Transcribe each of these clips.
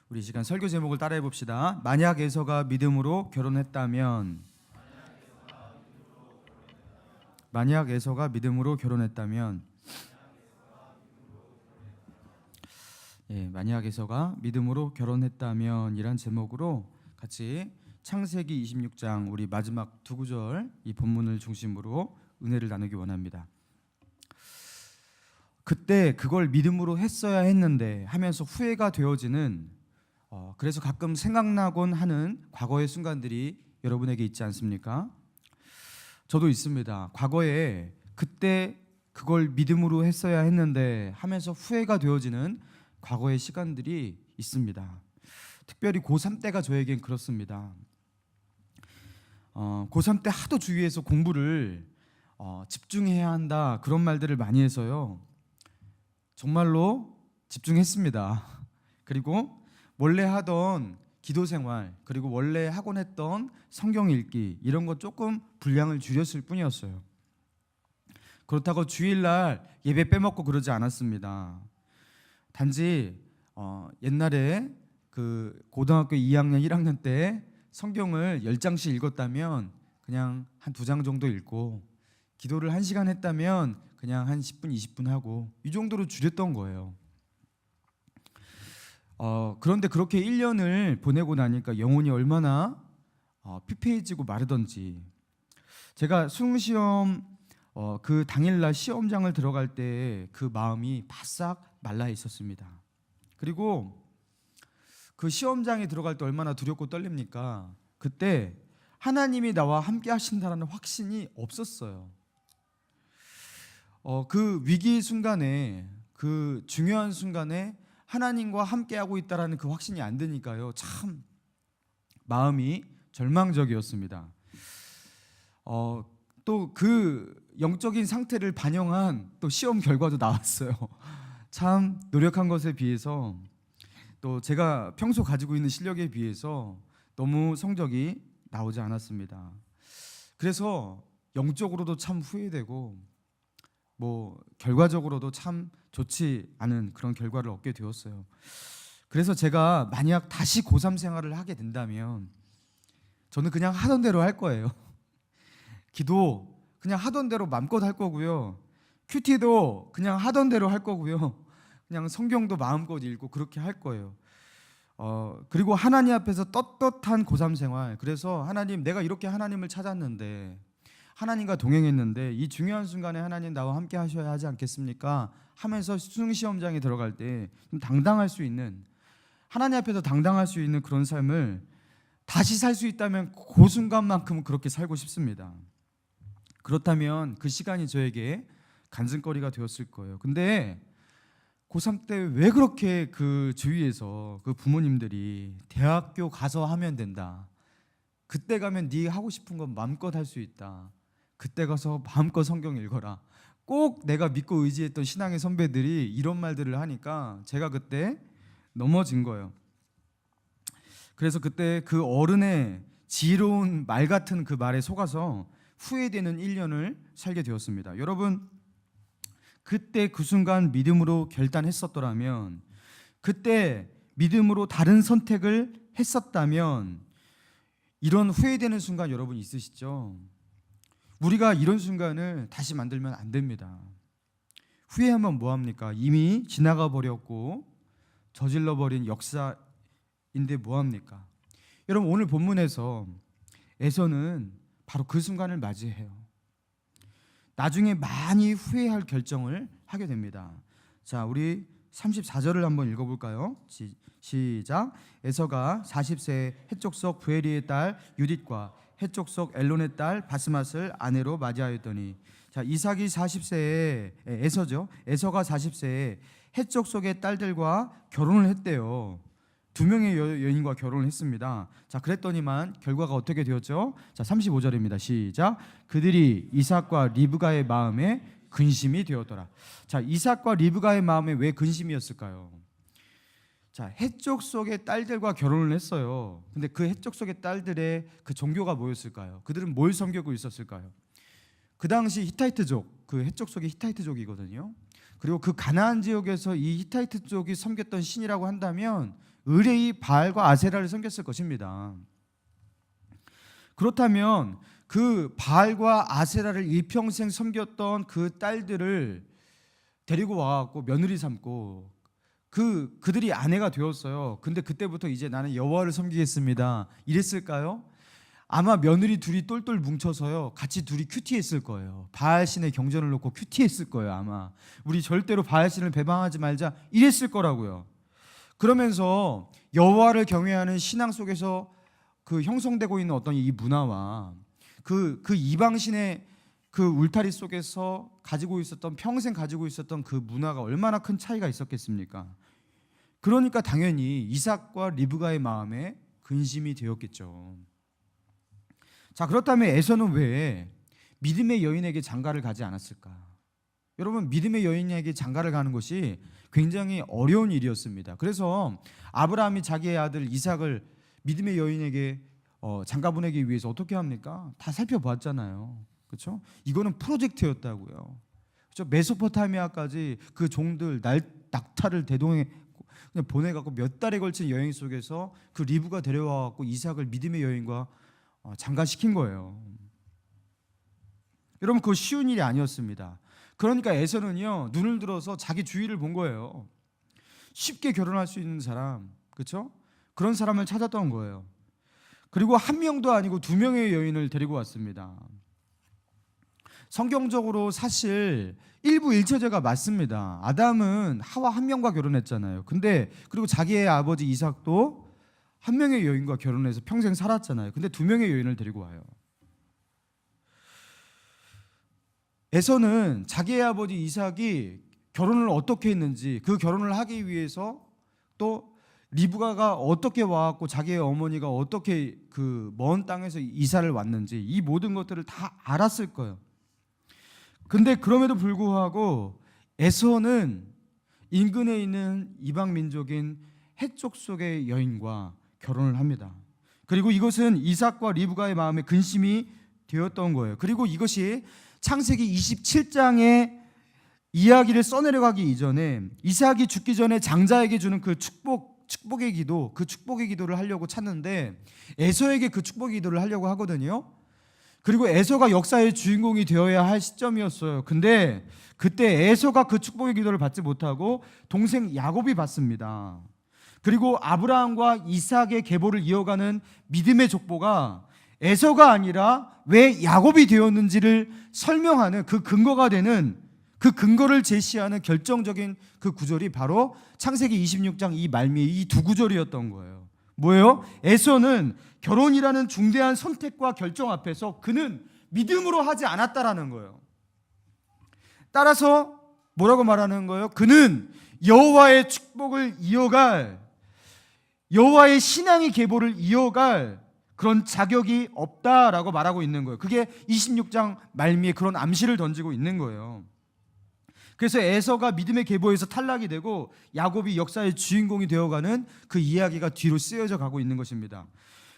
우리 이 시간 설교 제목을 따라해 봅시다. 만약 에서가 믿음으로 결혼했다면, 만약 에서가 믿음으로 결혼했다면, 만약 에서가 믿음으로 결혼했다면이란 제목으로 같이 창세기 26장 우리 마지막 두 구절 이 본문을 중심으로 은혜를 나누기 원합니다. 그때 그걸 믿음으로 했어야 했는데 하면서 후회가 되어지는 그래서 가끔 생각나곤 하는 과거의 순간들이 여러분에게 있지 않습니까? 저도 있습니다. 과거에 그때 그걸 믿음으로 했어야 했는데 하면서 후회가 되어지는 과거의 시간들이 있습니다. 특별히 고3 때가 저에겐 그렇습니다. 고3 때 하도 주위에서 공부를 집중해야 한다 그런 말들을 많이 해서요. 정말로 집중했습니다. 그리고 원래 하던 기도 생활, 그리고 원래 하곤 했던 성경 읽기 이런 거 조금 분량을 줄였을 뿐이었어요. 그렇다고 주일날 예배 빼먹고 그러지 않았습니다. 단지 옛날에 그 고등학교 2학년, 1학년 때 성경을 10장씩 읽었다면 그냥 한 2장 정도 읽고, 기도를 1시간 했다면 그냥 한 10분, 20분 하고, 이 정도로 줄였던 거예요. 그런데 그렇게 1년을 보내고 나니까 영혼이 얼마나 피폐해지고 마르던지. 제가 수능시험 그 당일날 시험장을 들어갈 때 그 마음이 바싹 말라 있었습니다. 그리고 그 시험장에 들어갈 때 얼마나 두렵고 떨립니까? 그때 하나님이 나와 함께 하신다는 확신이 없었어요. 그 위기 순간에, 그 중요한 순간에 하나님과 함께하고 있다는 그 확신이 안 드니까요, 참 마음이 절망적이었습니다. 또 그 영적인 상태를 반영한 또 시험 결과도 나왔어요. 참 노력한 것에 비해서, 또 제가 평소 가지고 있는 실력에 비해서 너무 성적이 나오지 않았습니다. 그래서 영적으로도 참 후회되고, 결과적으로도 참 좋지 않은 그런 결과를 얻게 되었어요. 그래서 제가 만약 다시 고3 생활을 하게 된다면 저는 그냥 하던 대로 할 거예요. 기도 그냥 하던 대로 맘껏 할 거고요. 큐티도 그냥 하던 대로 할 거고요. 그냥 성경도 마음껏 읽고 그렇게 할 거예요. 그리고 하나님 앞에서 떳떳한 고3 생활. 그래서 하나님, 내가 이렇게 하나님을 찾았는데, 하나님과 동행했는데 이 중요한 순간에 하나님 나와 함께 하셔야 하지 않겠습니까? 하면서 수능시험장에 들어갈 때 좀 당당할 수 있는, 하나님 앞에서 당당할 수 있는 그런 삶을 다시 살 수 있다면 그 순간만큼은 그렇게 살고 싶습니다. 그렇다면 그 시간이 저에게 간증거리가 되었을 거예요. 근데 고3 때 왜 그렇게 그 주위에서 그 부모님들이 대학교 가서 하면 된다, 그때 가면 네 하고 싶은 건 마음껏 할 수 있다, 그때 가서 마음껏 성경 읽어라, 꼭 내가 믿고 의지했던 신앙의 선배들이 이런 말들을 하니까 제가 그때 넘어진 거예요. 그래서 그때 그 어른의 지혜로운 말 같은 그 말에 속아서 후회되는 1년을 살게 되었습니다. 여러분, 그때 그 순간 믿음으로 결단했었더라면, 그때 믿음으로 다른 선택을 했었다면 이런 후회되는 순간 여러분 있으시죠? 우리가 이런 순간을 다시 만들면 안 됩니다. 후회하면 뭐합니까? 이미 지나가 버렸고 저질러 버린 역사인데 뭐합니까? 여러분, 오늘 본문에서 에서는 바로 그 순간을 맞이해요. 나중에 많이 후회할 결정을 하게 됩니다. 자, 우리 34절을 한번 읽어볼까요? 시작. 에서가 40세에 헷족속 부에리의 딸 유딧과 헷족속 엘론의 딸 바스맛을 아내로 맞이하였더니, 자, 이삭이 40세에 에서가 40세에 헷족속의 딸들과 결혼을 했대요. 2명의 여인과 결혼을 했습니다. 자, 그랬더니만 결과가 어떻게 되었죠? 자, 35절입니다. 시작. 그들이 이삭과 리브가의 마음에 근심이 되었더라. 자, 이삭과 리브가의 마음에 왜 근심이었을까요? 자, 헷족속의 딸들과 결혼을 했어요. 근데 그 헷족속의 딸들의 그 종교가 뭐였을까요? 그들은 뭘 섬기고 있었을까요? 그 당시 히타이트족, 그 헷족속이 히타이트족이거든요. 그리고 그 가나안 지역에서 이 히타이트족이 섬겼던 신이라고 한다면 의뢰이 바알과 아세라를 섬겼을 것입니다. 그렇다면 그 바알과 아세라를 일평생 섬겼던 그 딸들을 데리고 와갖고 며느리 삼고 그들이 아내가 되었어요. 근데 그때부터 이제 나는 여호와를 섬기겠습니다 이랬을까요? 아마 며느리 둘이 똘똘 뭉쳐서요 같이 둘이 큐티했을 거예요. 바알신의 경전을 놓고 큐티했을 거예요. 아마 우리 절대로 바알신을 배방하지 말자 이랬을 거라고요. 그러면서 여호와를 경외하는 신앙 속에서 그 형성되고 있는 어떤 이 문화와 그 이방신의 그 울타리 속에서 가지고 있었던 평생 가지고 있었던 그 문화가 얼마나 큰 차이가 있었겠습니까? 그러니까 당연히 이삭과 리브가의 마음에 근심이 되었겠죠. 자, 그렇다면 에서는 왜 믿음의 여인에게 장가를 가지 않았을까? 여러분, 믿음의 여인에게 장가를 가는 것이 굉장히 어려운 일이었습니다. 그래서 아브라함이 자기의 아들 이삭을 믿음의 여인에게 장가 보내기 위해서 어떻게 합니까? 다 살펴봤잖아요. 그렇죠? 이거는 프로젝트였다고요. 그렇죠? 메소포타미아까지 그 종들 낙타를 대동해 그냥 보내갖고 몇 달에 걸친 여행 속에서 그 리브가 데려와갖고 이삭을 믿음의 여인과 장가시킨 거예요. 여러분, 그거 쉬운 일이 아니었습니다. 그러니까 에서는요 눈을 들어서 자기 주위를 본 거예요. 쉽게 결혼할 수 있는 사람, 그렇죠? 그런 사람을 찾았던 거예요. 그리고 한 명도 아니고 두 명의 여인을 데리고 왔습니다. 성경적으로 사실 일부 일처제가 맞습니다. 아담은 하와 한 명과 결혼했잖아요. 근데 그리고 자기의 아버지 이삭도 한 명의 여인과 결혼해서 평생 살았잖아요. 근데 두 명의 여인을 데리고 와요. 에서는 자기의 아버지 이삭이 결혼을 어떻게 했는지, 그 결혼을 하기 위해서 또 리브가가 어떻게 와갖고 자기의 어머니가 어떻게 그 먼 땅에서 이사를 왔는지 이 모든 것들을 다 알았을 거예요. 근데 그럼에도 불구하고 에서는 인근에 있는 이방 민족인 헷 족속의 여인과 결혼을 합니다. 그리고 이것은 이삭과 리브가의 마음에 근심이 되었던 거예요. 그리고 이것이 창세기 27장의 이야기를 써내려가기 이전에 이삭이 죽기 전에 장자에게 주는 그 축복의 기도, 그 축복의 기도를 하려고 찾는데 에서에게 그 축복의 기도를 하려고 하거든요. 그리고 에서가 역사의 주인공이 되어야 할 시점이었어요. 근데 그때 에서가 그 축복의 기도를 받지 못하고 동생 야곱이 받습니다. 그리고 아브라함과 이삭의 계보를 이어가는 믿음의 족보가 에서가 아니라 왜 야곱이 되었는지를 설명하는 그 근거가 되는, 그 근거를 제시하는 결정적인 그 구절이 바로 창세기 26장 이 말미에 이 두 구절이었던 거예요. 뭐예요? 에서는 결혼이라는 중대한 선택과 결정 앞에서 그는 믿음으로 하지 않았다라는 거예요. 따라서 뭐라고 말하는 거예요? 그는 여호와의 축복을 이어갈, 여호와의 신앙의 계보를 이어갈 그런 자격이 없다라고 말하고 있는 거예요. 그게 26장 말미에 그런 암시를 던지고 있는 거예요. 그래서 에서가 믿음의 계보에서 탈락이 되고 야곱이 역사의 주인공이 되어가는 그 이야기가 뒤로 쓰여져 가고 있는 것입니다.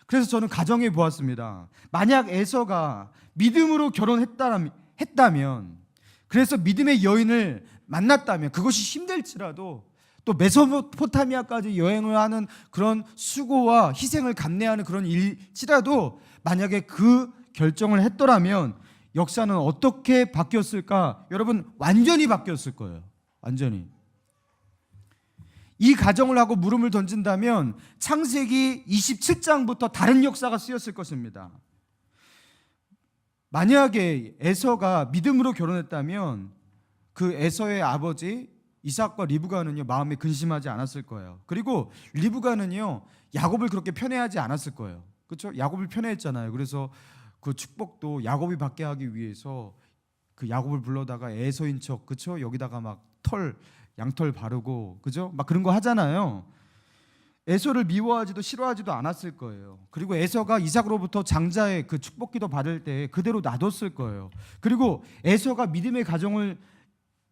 그래서 저는 가정해 보았습니다. 만약 에서가 믿음으로 결혼했다면, 그래서 믿음의 여인을 만났다면, 그것이 힘들지라도 또 메소포타미아까지 여행을 하는 그런 수고와 희생을 감내하는 그런 일지라도 만약에 그 결정을 했더라면 역사는 어떻게 바뀌었을까? 여러분, 완전히 바뀌었을 거예요. 완전히. 이 가정을 하고 물음을 던진다면 창세기 27장부터 다른 역사가 쓰였을 것입니다. 만약에 에서가 믿음으로 결혼했다면 그 에서의 아버지 이삭과 리브가는요 마음에 근심하지 않았을 거예요. 그리고 리브가는요 야곱을 그렇게 편애하지 않았을 거예요. 그렇죠? 야곱을 편애했잖아요. 그래서 그 축복도 야곱이 받게 하기 위해서 그 야곱을 불러다가 에서인 척, 그렇죠? 여기다가 막 양털 바르고, 그죠? 막 그런 거 하잖아요. 에서를 미워하지도 싫어하지도 않았을 거예요. 그리고 에서가 이삭으로부터 장자의 그 축복기도 받을 때 그대로 놔뒀을 거예요. 그리고 에서가 믿음의 가정을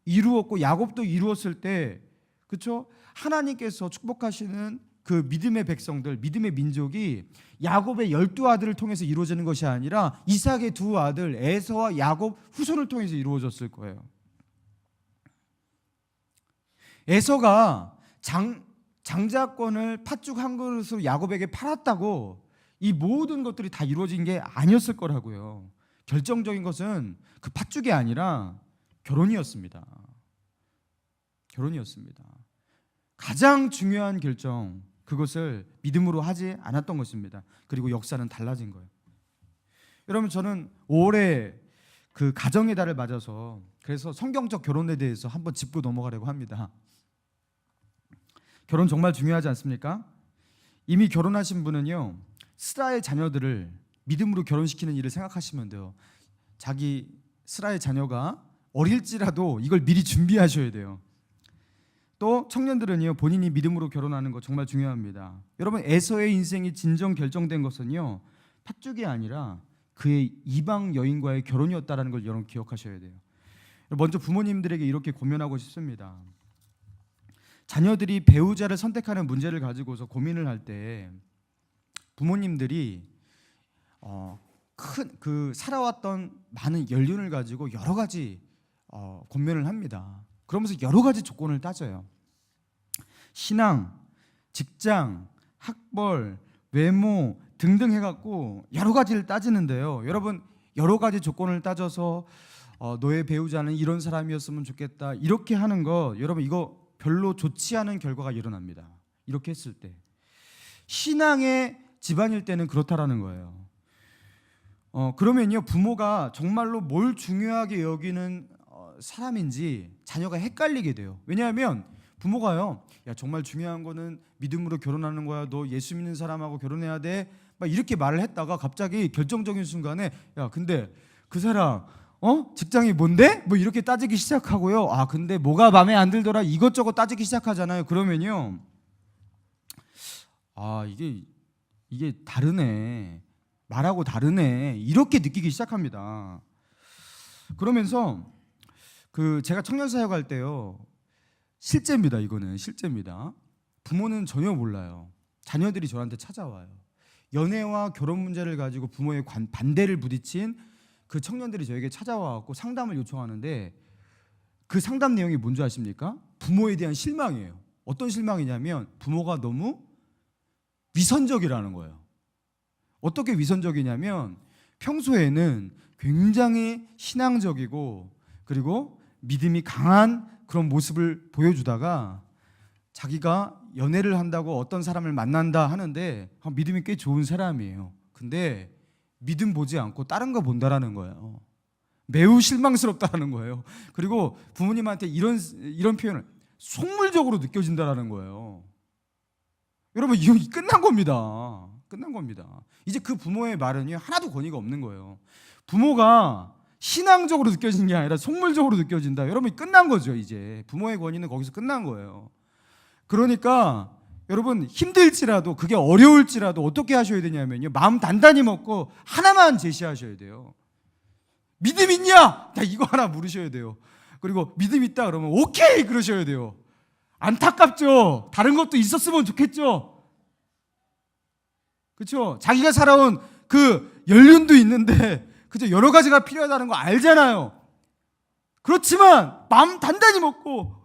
이루었고 야곱도 이루었을 때, 그렇죠? 하나님께서 축복하시는 그 믿음의 백성들, 믿음의 민족이 야곱의 12아들을 통해서 이루어지는 것이 아니라 이삭의 두 아들 에서와 야곱 후손을 통해서 이루어졌을 거예요. 에서가 장자권을 팥죽 한 그릇으로 야곱에게 팔았다고 이 모든 것들이 다 이루어진 게 아니었을 거라고요. 결정적인 것은 그 팥죽이 아니라 결혼이었습니다. 결혼이었습니다. 가장 중요한 결정, 그것을 믿음으로 하지 않았던 것입니다. 그리고 역사는 달라진 거예요. 여러분, 저는 올해 그 가정의 달을 맞아서 그래서 성경적 결혼에 대해서 한번 짚고 넘어가려고 합니다. 결혼 정말 중요하지 않습니까? 이미 결혼하신 분은요, 스라의 자녀들을 믿음으로 결혼시키는 일을 생각하시면 돼요. 자기 스라의 자녀가 어릴지라도 이걸 미리 준비하셔야 돼요. 또 청년들은요, 본인이 믿음으로 결혼하는 거 정말 중요합니다. 여러분, 에서의 인생이 진정 결정된 것은요, 팥죽이 아니라 그의 이방 여인과의 결혼이었다는 걸 여러분 기억하셔야 돼요. 먼저 부모님들에게 이렇게 고민하고 싶습니다. 자녀들이 배우자를 선택하는 문제를 가지고서 고민을 할 때 부모님들이 큰 그 살아왔던 많은 연륜을 가지고 여러 가지 권면을 합니다. 그러면서 여러 가지 조건을 따져요. 신앙, 직장, 학벌, 외모 등등 해갖고 여러 가지를 따지는데요. 여러분, 여러 가지 조건을 따져서 너의 배우자는 이런 사람이었으면 좋겠다 이렇게 하는 거, 여러분 이거 별로 좋지 않은 결과가 일어납니다. 이렇게 했을 때 신앙의 집안일 때는 그렇다라는 거예요. 그러면요, 부모가 정말로 뭘 중요하게 여기는 사람인지 자녀가 헷갈리게 돼요. 왜냐하면 부모가요, 야 정말 중요한 거는 믿음으로 결혼하는 거야, 너 예수 믿는 사람하고 결혼해야 돼, 막 이렇게 말을 했다가 갑자기 결정적인 순간에 야 근데 그 사람 직장이 뭔데? 뭐 이렇게 따지기 시작하고요. 아 근데 뭐가 마음에 안 들더라, 이것저것 따지기 시작하잖아요. 그러면요, 아 이게 다르네, 말하고 다르네, 이렇게 느끼기 시작합니다. 그러면서 그 제가 청년 사역할 때요, 실제입니다. 이거는 실제입니다. 부모는 전혀 몰라요. 자녀들이 저한테 찾아와요. 연애와 결혼 문제를 가지고 부모의 반대를 부딪힌 그 청년들이 저에게 찾아와갖고 상담을 요청하는데, 그 상담 내용이 뭔지 아십니까? 부모에 대한 실망이에요. 어떤 실망이냐면 부모가 너무 위선적이라는 거예요. 어떻게 위선적이냐면 평소에는 굉장히 신앙적이고 그리고 믿음이 강한 그런 모습을 보여주다가 자기가 연애를 한다고 어떤 사람을 만난다 하는데 믿음이 꽤 좋은 사람이에요. 근데 믿음 보지 않고 다른 거 본다라는 거예요. 매우 실망스럽다라는 거예요. 그리고 부모님한테 이런 표현을 속물적으로 느껴진다라는 거예요. 여러분, 이거 끝난 겁니다. 끝난 겁니다. 이제 그 부모의 말은요, 하나도 권위가 없는 거예요. 부모가 신앙적으로 느껴지는 게 아니라 속물적으로 느껴진다. 여러분, 끝난 거죠. 이제 부모의 권위는 거기서 끝난 거예요. 그러니까 여러분, 힘들지라도 그게 어려울지라도 어떻게 하셔야 되냐면요, 마음 단단히 먹고 하나만 제시하셔야 돼요. 믿음 있냐? 나 이거 하나 물으셔야 돼요. 그리고 믿음 있다 그러면 오케이 그러셔야 돼요. 안타깝죠. 다른 것도 있었으면 좋겠죠. 그렇죠? 자기가 살아온 그 연륜도 있는데 그죠? 여러 가지가 필요하다는 거 알잖아요. 그렇지만 마음 단단히 먹고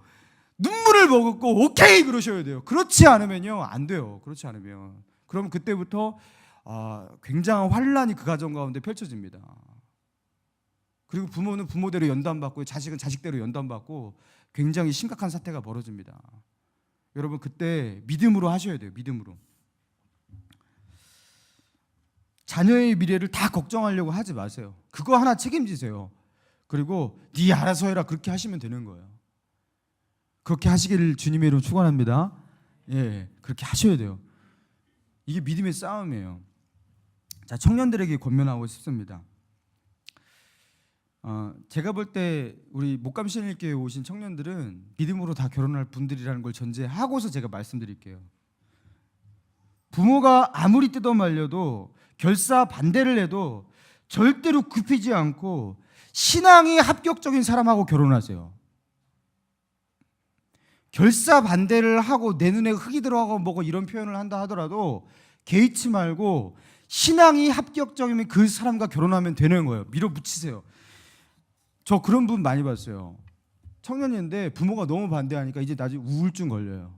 눈물을 머금고 오케이 그러셔야 돼요. 그렇지 않으면요, 안 돼요. 그렇지 않으면 그럼 그때부터 굉장한 환란이 그 가정 가운데 펼쳐집니다. 그리고 부모는 부모대로 연단받고 자식은 자식대로 연단받고 굉장히 심각한 사태가 벌어집니다. 여러분, 그때 믿음으로 하셔야 돼요. 믿음으로. 자녀의 미래를 다 걱정하려고 하지 마세요. 그거 하나 책임지세요. 그리고 네 알아서 해라, 그렇게 하시면 되는 거예요. 그렇게 하시기를 주님의 이름으로 축원합니다. 예, 그렇게 하셔야 돼요. 이게 믿음의 싸움이에요. 자, 청년들에게 권면하고 싶습니다. 제가 볼 때 우리 목감신일교회에 오신 청년들은 믿음으로 다 결혼할 분들이라는 걸 전제하고서 제가 말씀드릴게요. 부모가 아무리 뜯어 말려도 결사 반대를 해도 절대로 굽히지 않고 신앙이 합격적인 사람하고 결혼하세요. 결사 반대를 하고 내 눈에 흙이 들어가고 뭐고 이런 표현을 한다 하더라도 개의치 말고 신앙이 합격적이면 그 사람과 결혼하면 되는 거예요. 밀어붙이세요. 저 그런 분 많이 봤어요. 청년인데 부모가 너무 반대하니까 이제 나중에 우울증 걸려요.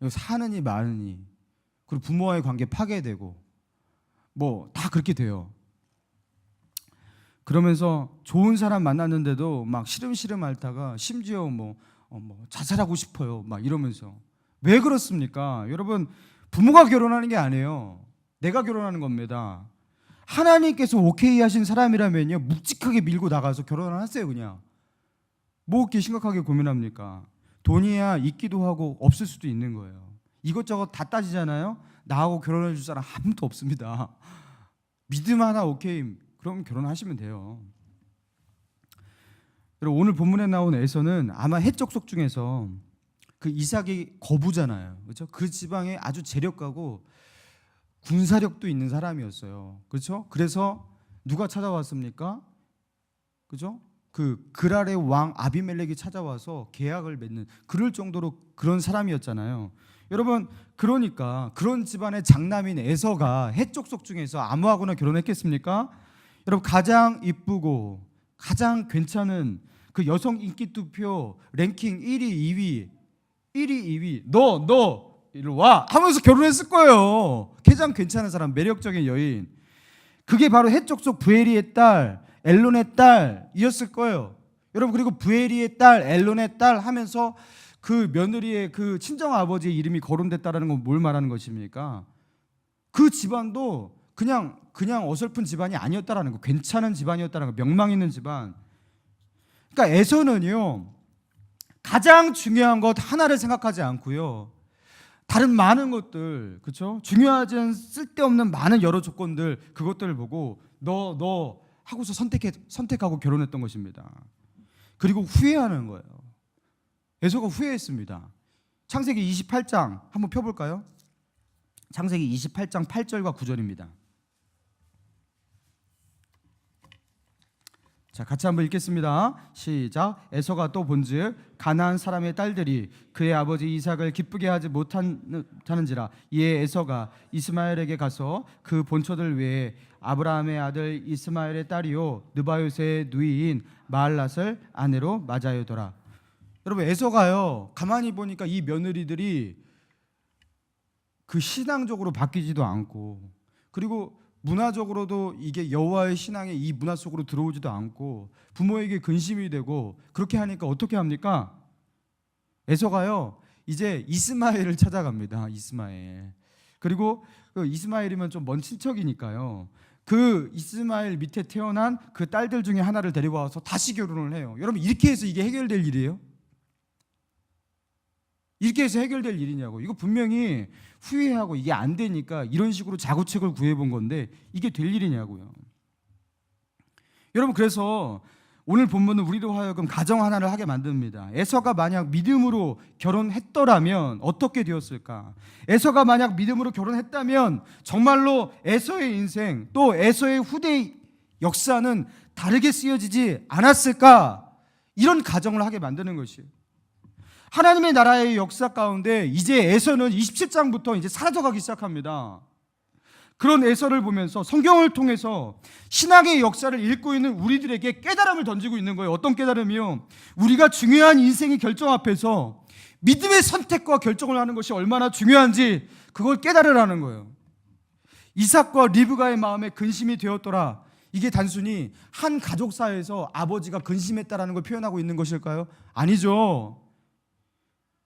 사느니 마느니, 그리고 부모와의 관계 파괴되고 뭐 다 그렇게 돼요. 그러면서 좋은 사람 만났는데도 막 시름시름 앓다가 심지어 뭐 자살하고 싶어요 막 이러면서. 왜 그렇습니까? 여러분, 부모가 결혼하는 게 아니에요. 내가 결혼하는 겁니다. 하나님께서 오케이 하신 사람이라면요, 묵직하게 밀고 나가서 결혼을 하세요. 그냥 뭐 그렇게 심각하게 고민합니까? 돈이야 있기도 하고 없을 수도 있는 거예요. 이것저것 다 따지잖아요. 나하고 결혼해 줄 사람 아무도 없습니다. 믿음 하나 오케이, 그럼 결혼하시면 돼요. 여러분, 오늘 본문에 나온 에서는 아마 해족속 중에서 그 이삭이 거부잖아요. 그렇죠? 그 지방에 아주 재력가고 군사력도 있는 사람이었어요. 그렇죠? 그래서 누가 찾아왔습니까? 그죠? 그 그랄의 왕 아비멜렉이 찾아와서 계약을 맺는, 그럴 정도로 그런 사람이었잖아요. 여러분, 그러니까 그런 집안의 장남인 에서가 해족속 중에서 아무하고나 결혼했겠습니까? 여러분, 가장 이쁘고 가장 괜찮은 그 여성 인기 투표 랭킹 1위 2위 너 이리 와 하면서 결혼했을 거예요. 가장 괜찮은 사람, 매력적인 여인. 그게 바로 해족속 부에리의 딸 엘론의 딸이었을 거예요. 여러분, 그리고 부에리의 딸 엘론의 딸 하면서 그 며느리의 그 친정 아버지의 이름이 거론됐다라는 건 뭘 말하는 것입니까? 그 집안도 그냥 어설픈 집안이 아니었다라는 거, 괜찮은 집안이었다라는 거, 명망 있는 집안. 그러니까 에서는요, 가장 중요한 것 하나를 생각하지 않고요, 다른 많은 것들, 그렇죠? 중요하지 않은 쓸데없는 많은 여러 조건들, 그것들을 보고 너 하고서 선택하고 결혼했던 것입니다. 그리고 후회하는 거예요. 에서가 후회했습니다. 창세기 28장 한번 펴볼까요? 창세기 28장 8절과 9절입니다. 자, 같이 한번 읽겠습니다. 시작. 에서가 또 본즉 가나안 사람의 딸들이 그의 아버지 이삭을 기쁘게 하지 못하는지라. 이에 에서가 이스마엘에게 가서 그 본처들 외에 아브라함의 아들 이스마엘의 딸이요 느바요스의 누이인 마할랏을 아내로 맞아요더라. 여러분, 에서가요, 가만히 보니까 이 며느리들이 그 신앙적으로 바뀌지도 않고, 그리고 문화적으로도 이게 여호와의 신앙의 이 문화 속으로 들어오지도 않고, 부모에게 근심이 되고, 그렇게 하니까 어떻게 합니까? 에서가요 이제 이스마엘을 찾아갑니다. 이스마엘. 그리고 그 이스마엘이면 좀 먼 친척이니까요, 그 이스마엘 밑에 태어난 그 딸들 중에 하나를 데리고 와서 다시 결혼을 해요. 여러분, 이렇게 해서 이게 해결될 일이에요? 이렇게 해서 해결될 일이냐고. 이거 분명히 후회하고 이게 안 되니까 이런 식으로 자구책을 구해본 건데 이게 될 일이냐고요. 여러분, 그래서 오늘 본문은 우리로 하여금 가정 하나를 하게 만듭니다. 에서가 만약 믿음으로 결혼했더라면 어떻게 되었을까? 에서가 만약 믿음으로 결혼했다면 정말로 에서의 인생, 또 에서의 후대의 역사는 다르게 쓰여지지 않았을까? 이런 가정을 하게 만드는 것이에요. 하나님의 나라의 역사 가운데 이제 에서는 27장부터 이제 사라져가기 시작합니다. 그런 에서를 보면서 성경을 통해서 신앙의 역사를 읽고 있는 우리들에게 깨달음을 던지고 있는 거예요. 어떤 깨달음이요? 우리가 중요한 인생의 결정 앞에서 믿음의 선택과 결정을 하는 것이 얼마나 중요한지 그걸 깨달으라는 거예요. 이삭과 리브가의 마음에 근심이 되었더라. 이게 단순히 한 가족사에서 아버지가 근심했다라는 걸 표현하고 있는 것일까요? 아니죠.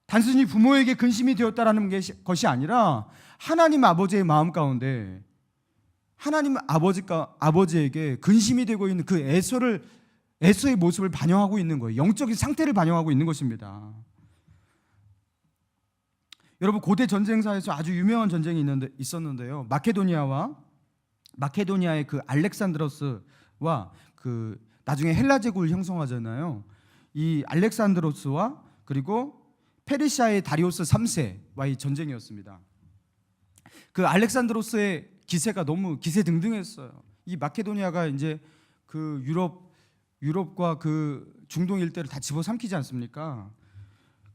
단순히 부모에게 근심이 되었다라는 것이 아니라 하나님 아버지의 마음 가운데 하나님 아버지에게 근심이 되고 있는 그 에서의 모습을 반영하고 있는 거예요. 영적인 상태를 반영하고 있는 것입니다. 여러분, 고대 전쟁사에서 아주 유명한 전쟁이 있었는데요. 마케도니아의 그 알렉산드로스와 그 나중에 헬라 제국을 형성하잖아요. 이 알렉산드로스와 그리고 페르시아의 다리오스 3세와의 전쟁이었습니다. 그 알렉산드로스의 기세가 너무 기세등등했어요. 이 마케도니아가 이제 그 유럽과 그 중동 일대를 다 집어삼키지 않습니까?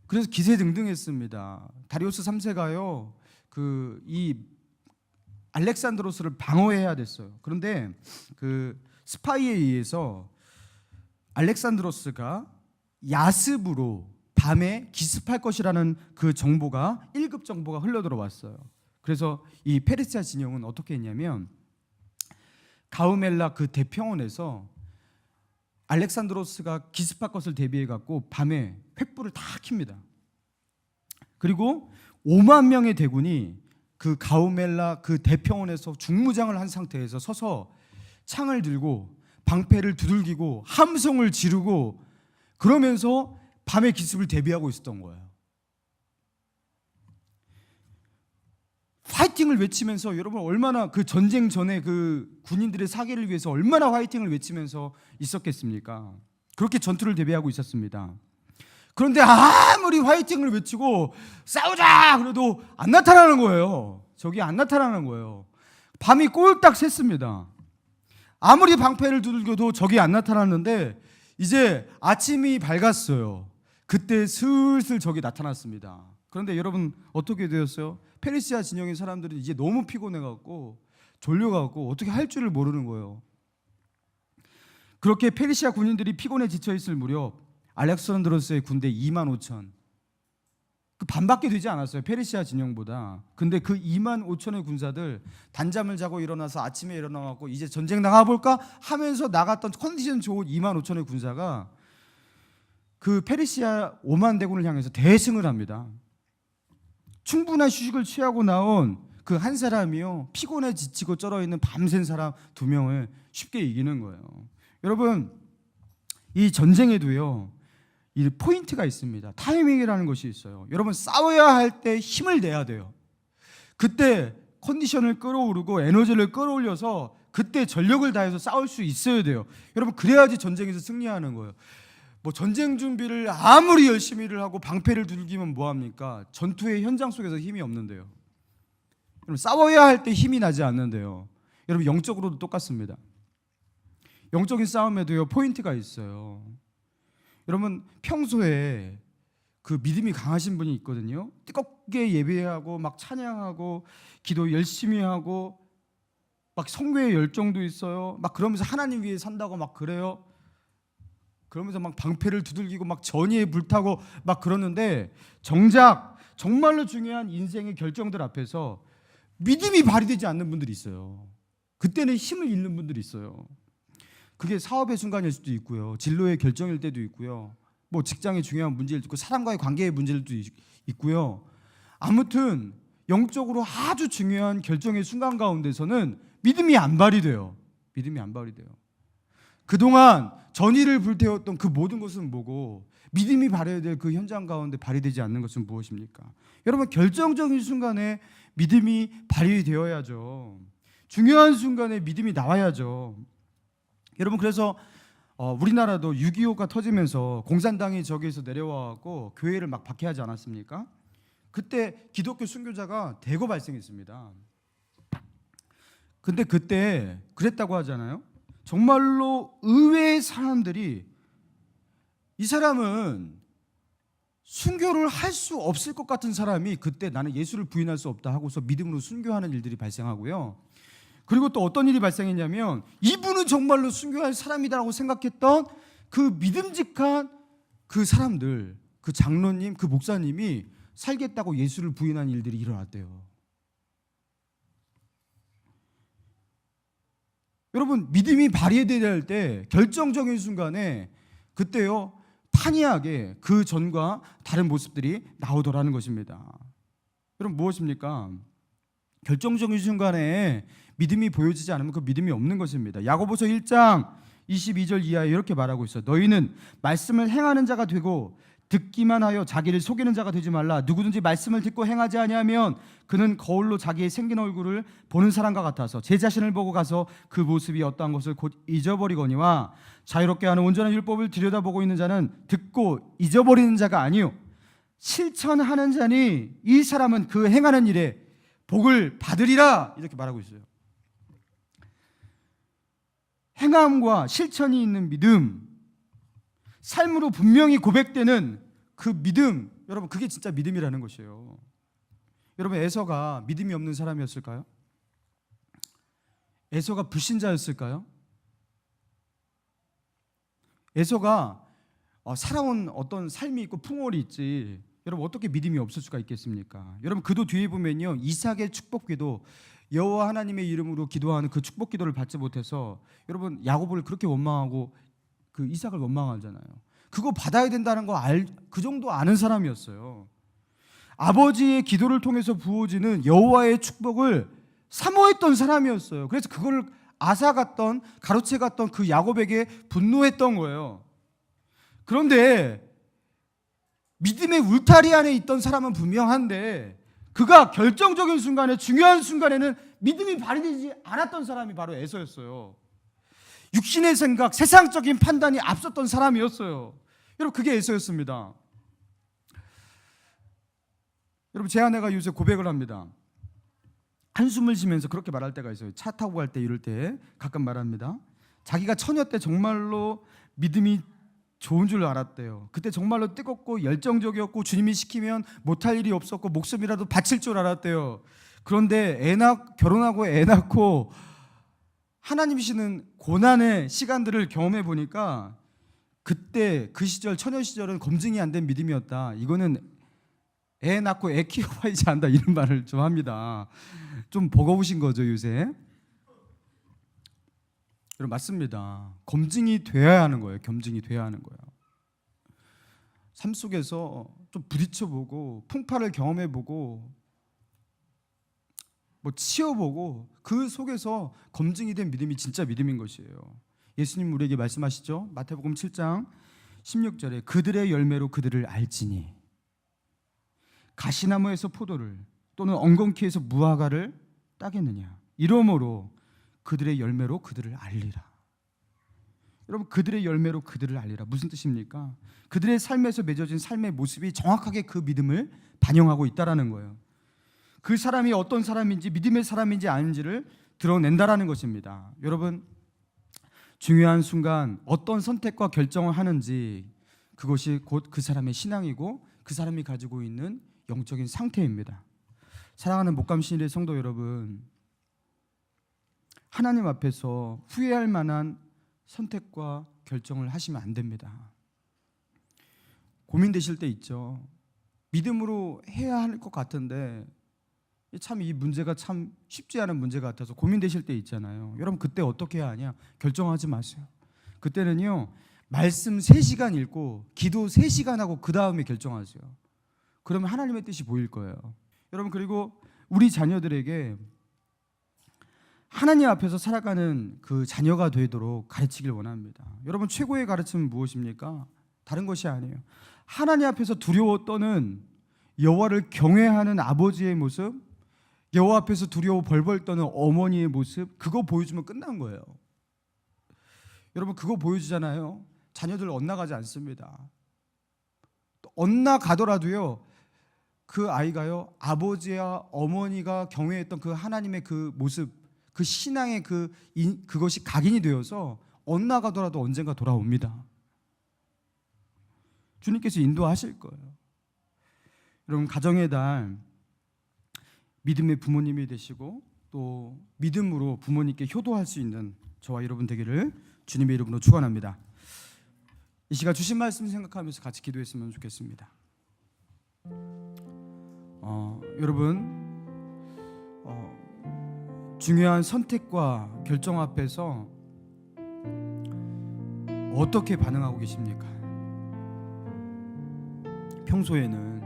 그래서 기세등등했습니다. 다리오스 3세가요, 그 이 알렉산드로스를 방어해야 됐어요. 그런데 그 스파이에 의해서 알렉산드로스가 야습으로 밤에 기습할 것이라는 그 정보가 1급 정보가 흘러 들어왔어요. 그래서 이 페르시아 진영은 어떻게 했냐면 가우멜라 그 대평원에서 알렉산드로스가 기습할 것을 대비해 갖고 밤에 횃불을 다 킵니다. 그리고 5만 명의 대군이 그 가우멜라 그 대평원에서 중무장을 한 상태에서 서서 창을 들고 방패를 두들기고 함성을 지르고 그러면서 밤의 기습을 대비하고 있었던 거예요. 화이팅을 외치면서 여러분 얼마나 그 전쟁 전에 그 군인들의 사기를 위해서 얼마나 화이팅을 외치면서 있었겠습니까? 그렇게 전투를 대비하고 있었습니다. 그런데 아무리 화이팅을 외치고 싸우자 그래도 안 나타나는 거예요. 적이 안 나타나는 거예요. 밤이 꼴딱 샜습니다. 아무리 방패를 두들겨도 적이 안 나타났는데 이제 아침이 밝았어요. 그때 슬슬 적이 나타났습니다. 그런데 여러분 어떻게 되었어요? 페르시아 진영의 사람들은 이제 너무 피곤해갖고 졸려갖고 어떻게 할 줄을 모르는 거예요. 그렇게 페르시아 군인들이 피곤에 지쳐있을 무렵 알렉산드로스의 군대 2만 5천 그 반밖에 되지 않았어요. 페르시아 진영보다. 근데 그 2만 5천의 군사들 단잠을 자고 일어나서 아침에 일어나갖고 이제 전쟁 나가볼까 하면서 나갔던 컨디션 좋은 2만 5천의 군사가 그 페르시아 5만 대군을 향해서 대승을 합니다. 충분한 휴식을 취하고 나온 그 한 사람이요 피곤에 지치고 쩔어있는 밤샌 사람 2명을 쉽게 이기는 거예요. 여러분 이 전쟁에도요 이 포인트가 있습니다. 타이밍이라는 것이 있어요. 여러분 싸워야 할 때 힘을 내야 돼요. 그때 컨디션을 끌어오르고 에너지를 끌어올려서 그때 전력을 다해서 싸울 수 있어야 돼요. 여러분 그래야지 전쟁에서 승리하는 거예요. 뭐 전쟁 준비를 아무리 열심히 일을 하고 방패를 두들기면 뭐합니까? 전투의 현장 속에서 힘이 없는데요. 여러분 싸워야 할 때 힘이 나지 않는데요. 여러분 영적으로도 똑같습니다. 영적인 싸움에도요 포인트가 있어요. 여러분 평소에 그 믿음이 강하신 분이 있거든요. 뜨겁게 예배하고 막 찬양하고 기도 열심히 하고 막 성교의 열정도 있어요. 막 그러면서 하나님 위해 산다고 막 그래요. 그러면서 막 방패를 두들기고 막 전의에 불타고 막 그러는데 정작 정말로 중요한 인생의 결정들 앞에서 믿음이 발휘되지 않는 분들이 있어요. 그때는 힘을 잃는 분들이 있어요. 그게 사업의 순간일 수도 있고요. 진로의 결정일 때도 있고요. 뭐 직장의 중요한 문제일 수도 있고 사람과의 관계의 문제일도 있고요. 아무튼 영적으로 아주 중요한 결정의 순간 가운데서는 믿음이 안 발휘돼요. 믿음이 안 발휘돼요. 그동안 전의를 불태웠던 그 모든 것은 뭐고 믿음이 발휘해야 될 그 현장 가운데 발휘되지 않는 것은 무엇입니까? 여러분 결정적인 순간에 믿음이 발휘되어야죠. 중요한 순간에 믿음이 나와야죠. 여러분 그래서 우리나라도 6.25가 터지면서 공산당이 저기에서 내려와갖고 교회를 막 박해하지 않았습니까? 그때 기독교 순교자가 대거 발생했습니다. 근데 그때 그랬다고 하잖아요. 정말로 의외의 사람들이 이 사람은 순교를 할 수 없을 것 같은 사람이 그때 나는 예수를 부인할 수 없다 하고서 믿음으로 순교하는 일들이 발생하고요. 그리고 또 어떤 일이 발생했냐면 이분은 정말로 순교할 사람이다라고 생각했던 그 믿음직한 그 사람들, 그 장로님, 그 목사님이 살겠다고 예수를 부인한 일들이 일어났대요. 여러분 믿음이 발휘될 때 결정적인 순간에 그때요 판이하게 그 전과 다른 모습들이 나오더라는 것입니다. 여러분 무엇입니까? 결정적인 순간에 믿음이 보여지지 않으면 그 믿음이 없는 것입니다. 야고보서 1장 22절 이하에 이렇게 말하고 있어요. 너희는 말씀을 행하는 자가 되고 듣기만 하여 자기를 속이는 자가 되지 말라. 누구든지 말씀을 듣고 행하지 아니하면 그는 거울로 자기의 생긴 얼굴을 보는 사람과 같아서 제 자신을 보고 가서 그 모습이 어떠한 것을 곧 잊어버리거니와 자유롭게 하는 온전한 율법을 들여다보고 있는 자는 듣고 잊어버리는 자가 아니요 실천하는 자니 이 사람은 그 행하는 일에 복을 받으리라. 이렇게 말하고 있어요. 행함과 실천이 있는 믿음, 삶으로 분명히 고백되는 그 믿음, 여러분 그게 진짜 믿음이라는 것이에요. 여러분 에서가 믿음이 없는 사람이었을까요? 에서가 불신자였을까요? 에서가 살아온 어떤 삶이 있고 풍월이 있지, 여러분 어떻게 믿음이 없을 수가 있겠습니까? 여러분 그도 뒤에 보면요, 이삭의 축복기도, 여호와 하나님의 이름으로 기도하는 그 축복기도를 받지 못해서 여러분 야곱을 그렇게 원망하고 그 이삭을 원망하잖아요. 그거 받아야 된다는 거 그 정도 아는 사람이었어요. 아버지의 기도를 통해서 부어지는 여호와의 축복을 사모했던 사람이었어요. 그래서 그걸 앗아갔던, 가로채갔던 그 야곱에게 분노했던 거예요. 그런데 믿음의 울타리 안에 있던 사람은 분명한데, 그가 결정적인 순간에, 중요한 순간에는 믿음이 발휘되지 않았던 사람이 바로 에서였어요. 육신의 생각, 세상적인 판단이 앞섰던 사람이었어요. 여러분 그게 에서였습니다. 여러분 제 아내가 요새 고백을 합니다. 한숨을 쉬면서 그렇게 말할 때가 있어요. 차 타고 갈 때, 이럴 때 가끔 말합니다. 자기가 처녀 때 정말로 믿음이 좋은 줄 알았대요. 그때 정말로 뜨겁고 열정적이었고 주님이 시키면 못할 일이 없었고 목숨이라도 바칠 줄 알았대요. 그런데 결혼하고 애 낳고 하나님이시는 고난의 시간들을 경험해 보니까 그때 그 시절, 처녀 시절은 검증이 안 된 믿음이었다. 이거는 애 낳고 애 키워봐야지 안다, 이런 말을 좀 합니다. 좀 버거우신 거죠 요새? 여러분 맞습니다. 검증이 돼야 하는 거예요. 검증이 돼야 하는 거예요. 삶 속에서 좀 부딪혀보고 풍파를 경험해보고 뭐 치워보고 그 속에서 검증이 된 믿음이 진짜 믿음인 것이에요. 예수님 우리에게 말씀하시죠. 마태복음 7장 16절에 그들의 열매로 그들을 알지니, 가시나무에서 포도를 또는 엉겅퀴에서 무화과를 따겠느냐, 이러므로 그들의 열매로 그들을 알리라. 여러분 그들의 열매로 그들을 알리라, 무슨 뜻입니까? 그들의 삶에서 맺어진 삶의 모습이 정확하게 그 믿음을 반영하고 있다라는 거예요. 그 사람이 어떤 사람인지, 믿음의 사람인지 아닌지를 드러낸다라는 것입니다. 여러분 중요한 순간 어떤 선택과 결정을 하는지, 그것이 곧 그 사람의 신앙이고 그 사람이 가지고 있는 영적인 상태입니다. 사랑하는 목감신일의 성도 여러분, 하나님 앞에서 후회할 만한 선택과 결정을 하시면 안 됩니다. 고민되실 때 있죠. 믿음으로 해야 할 것 같은데 참 이 문제가 참 쉽지 않은 문제 같아서 고민되실 때 있잖아요. 여러분 그때 어떻게 해야 하냐? 결정하지 마세요. 그때는요, 말씀 3시간 읽고 기도 3시간 하고 그 다음에 결정하세요. 그러면 하나님의 뜻이 보일 거예요. 여러분 그리고 우리 자녀들에게 하나님 앞에서 살아가는 그 자녀가 되도록 가르치길 원합니다. 여러분 최고의 가르침은 무엇입니까? 다른 것이 아니에요. 하나님 앞에서 두려워 떠는 여호와를 경외하는 아버지의 모습, 여호와 앞에서 두려워 벌벌 떠는 어머니의 모습, 그거 보여주면 끝난 거예요. 여러분 그거 보여주잖아요. 자녀들 엇나가지 않습니다. 엇나가더라도요, 그 아이가요, 아버지와 어머니가 경외했던 그 하나님의 그 모습, 그 신앙의 그것이 각인이 되어서 엇나가더라도 언젠가 돌아옵니다. 주님께서 인도하실 거예요. 여러분 가정의 달, 믿음의 부모님이 되시고 또 믿음으로 부모님께 효도할 수 있는 저와 여러분 되기를 주님의 이름으로 축원합니다. 이 시간 주신 말씀 생각하면서 같이 기도했으면 좋겠습니다. 여러분 중요한 선택과 결정 앞에서 어떻게 반응하고 계십니까? 평소에는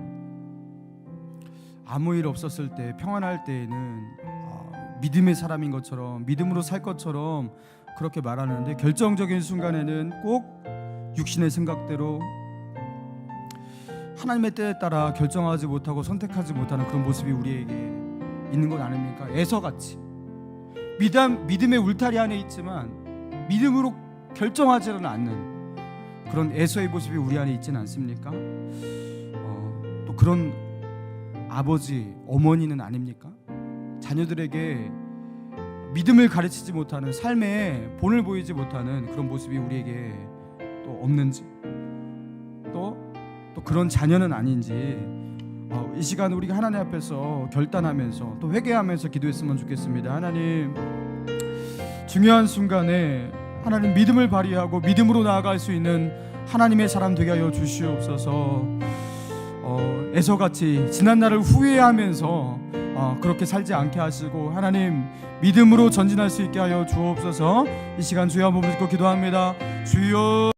아무 일 없었을 때, 평안할 때에는 믿음의 사람인 것처럼, 믿음으로 살 것처럼 그렇게 말하는데, 결정적인 순간에는 꼭 육신의 생각대로 하나님의 때에 따라 결정하지 못하고 선택하지 못하는 그런 모습이 우리에게 있는 건 아닙니까? 에서같이 믿음의 울타리 안에 있지만 믿음으로 결정하지는 않는 그런 에서의 모습이 우리 안에 있지는 않습니까? 또 그런 아버지, 어머니는 아닙니까? 자녀들에게 믿음을 가르치지 못하는, 삶에 본을 보이지 못하는 그런 모습이 우리에게 또 없는지, 또 그런 자녀는 아닌지, 이 시간 우리가 하나님 앞에서 결단하면서 또 회개하면서 기도했으면 좋겠습니다. 하나님, 중요한 순간에 하나님 믿음을 발휘하고 믿음으로 나아갈 수 있는 하나님의 사람 되게 하여 주시옵소서. 에서같이 지난 날을 후회하면서 그렇게 살지 않게 하시고 하나님 믿음으로 전진할 수 있게 하여 주옵소서. 이 시간 주여 한번 믿고 기도합니다. 주여.